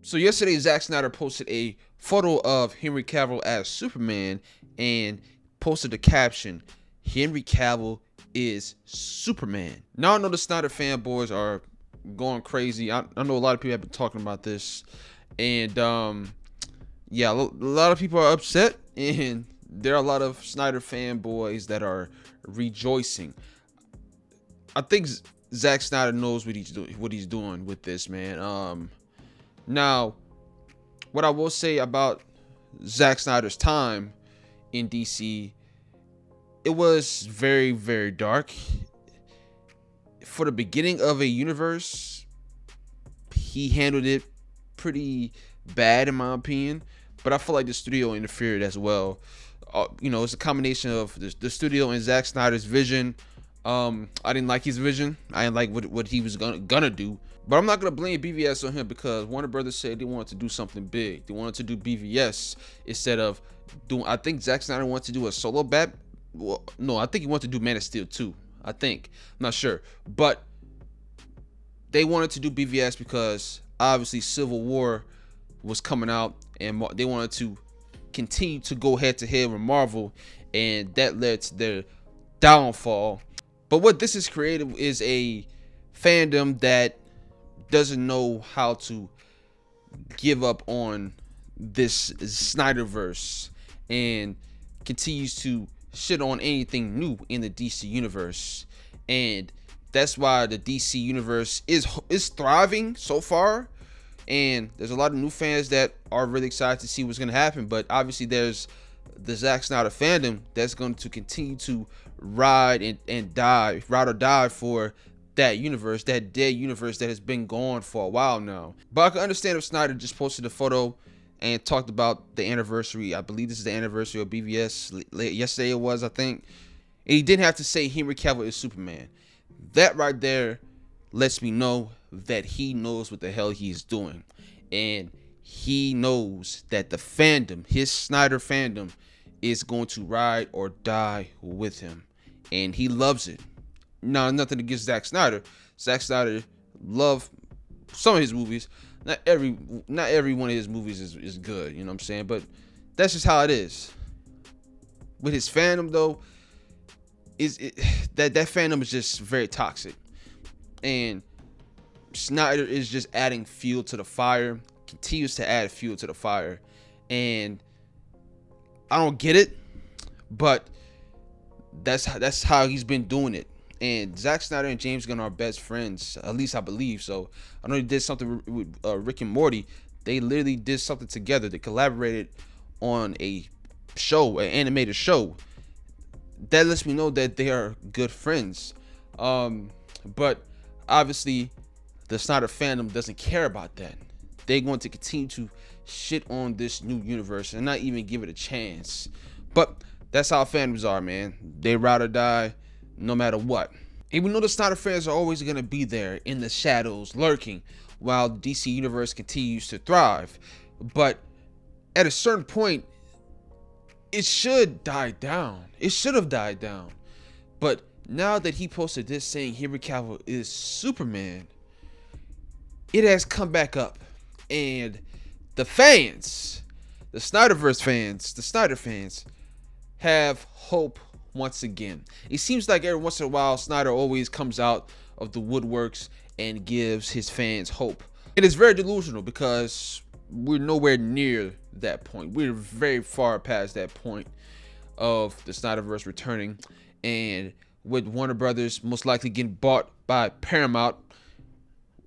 So yesterday, Zack Snyder posted a photo of Henry Cavill as Superman and posted the caption, "Henry Cavill is Superman." Now I know the Snyder fanboys are going crazy. I know a lot of people have been talking about this, and yeah, a lot of people are upset, and there are a lot of Snyder fanboys that are rejoicing. I think Zack Snyder knows what he's doing with this, man. Now what I will say about Zack Snyder's time in DC, it was very, very dark. For the beginning of a universe, he handled it pretty bad, in my opinion. But I feel like the studio interfered as well. It's a combination of the studio and Zack Snyder's vision. I didn't like his vision. I didn't like what he was gonna do. But I'm not gonna blame BVS on him because Warner Brothers said they wanted to do something big. They wanted to do BVS instead of doing. I think Zack Snyder wanted to do a solo bat. Well, no, I think he wanted to do Man of Steel 2. I'm not sure, but they wanted to do BVS because obviously Civil War was coming out, and they wanted to continue to go head to head with Marvel, and that led to their downfall. But what this has created is a fandom that doesn't know how to give up on this Snyderverse and continues to shit on anything new in the DC universe. And that's why the DC universe is thriving so far. And there's a lot of new fans that are really excited to see what's going to happen. But obviously there's the Zack Snyder fandom that's going to continue to ride or die for that universe, that dead universe that has been gone for a while now. But I can understand if Snyder just posted a photo and talked about the anniversary. I believe this is the anniversary of BVS. Yesterday it was, I think. And he didn't have to say Henry Cavill is Superman. That right there lets me know that he knows what the hell he's doing. And he knows that the fandom, his Snyder fandom, is going to ride or die with him. And he loves it. Now, nothing against Zack Snyder. Zack Snyder love some of his movies. Not every one of his movies is good, you know what I'm saying? But that's just how it is. With his fandom though, that fandom is just very toxic. And Snyder is just adding fuel to the fire, continues to add fuel to the fire. And I don't get it, but that's how he's been doing it. And Zack Snyder and James Gunn are best friends, at least I believe so. I know he did something with Rick and Morty. They literally did something together. They collaborated on a show, an animated show. That lets me know that they are good friends. But obviously, the Snyder fandom doesn't care about that. They're going to continue to shit on this new universe and not even give it a chance. But that's how fandoms are, man. They ride or die no matter what. And we know the Snyder fans are always going to be there in the shadows, lurking, while the DC Universe continues to thrive. But at a certain point, it should die down. It should have died down. But now that he posted this saying Henry Cavill is Superman, it has come back up. And the fans, the Snyder fans, have hope once again. It seems like every once in a while, Snyder always comes out of the woodworks and gives his fans hope. It is very delusional because we're nowhere near that point. We're very far past that point of the Snyderverse returning. And with Warner Brothers most likely getting bought by Paramount,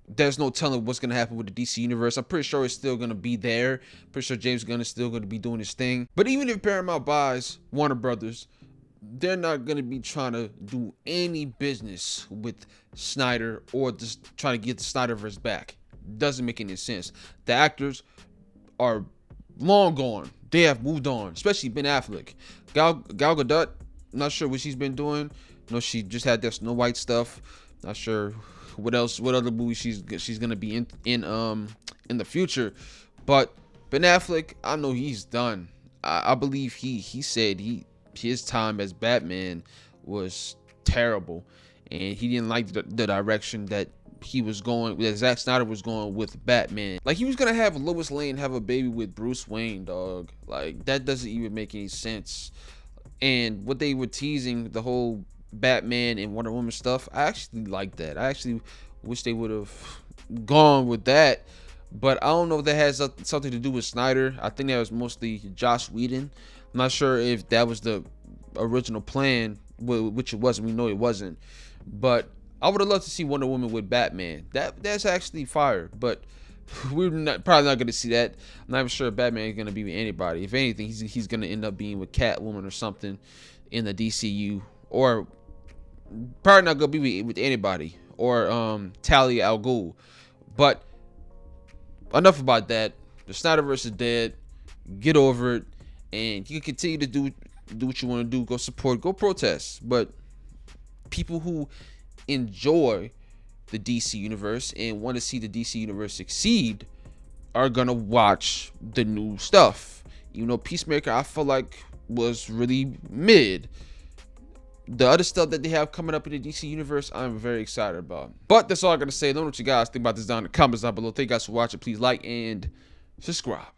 there's no telling what's going to happen with the DC Universe. I'm pretty sure it's still going to be there. Pretty sure James Gunn is still going to be doing his thing. But even if Paramount buys Warner Brothers, they're not going to be trying to do any business with Snyder or just trying to get the Snyderverse back. Doesn't make any sense. The actors are long gone. They have moved on, especially Ben Affleck. Gal Gadot, not sure what she's been doing. She just had that Snow White stuff. Not sure what other movie she's gonna be in the future. But Ben Affleck, I know he's done. I believe he said his time as Batman was terrible, and he didn't like the direction that that Zack Snyder was going with Batman. Like, he was gonna have Lois Lane have a baby with Bruce Wayne, dog. Like, that doesn't even make any sense. And what they were teasing, the whole Batman and Wonder Woman stuff, I actually like that. I actually wish they would have gone with that. But I don't know if that has something to do with Snyder. I think that was mostly Joss Whedon. I'm not sure if that was the original plan, which it wasn't. We know it wasn't. But I would have loved to see Wonder Woman with Batman. That's actually fire. But we're probably not going to see that. I'm not even sure if Batman is going to be with anybody. If anything, he's going to end up being with Catwoman or something in the DCU. Or probably not going to be with anybody. Or Talia al Ghul. But enough about that. The Snyderverse is dead. Get over it. And you can continue to do what you want to do. Go support. Go protest. But people who enjoy the DC universe and want to see the DC universe succeed are gonna watch the new stuff. You know, Peacemaker, I feel like, was really mid. The other stuff that they have coming up in the DC universe, I'm very excited about. But that's all I gotta say. Let me know what you guys think about this down in the comments down below. Thank you guys for watching. Please like and subscribe.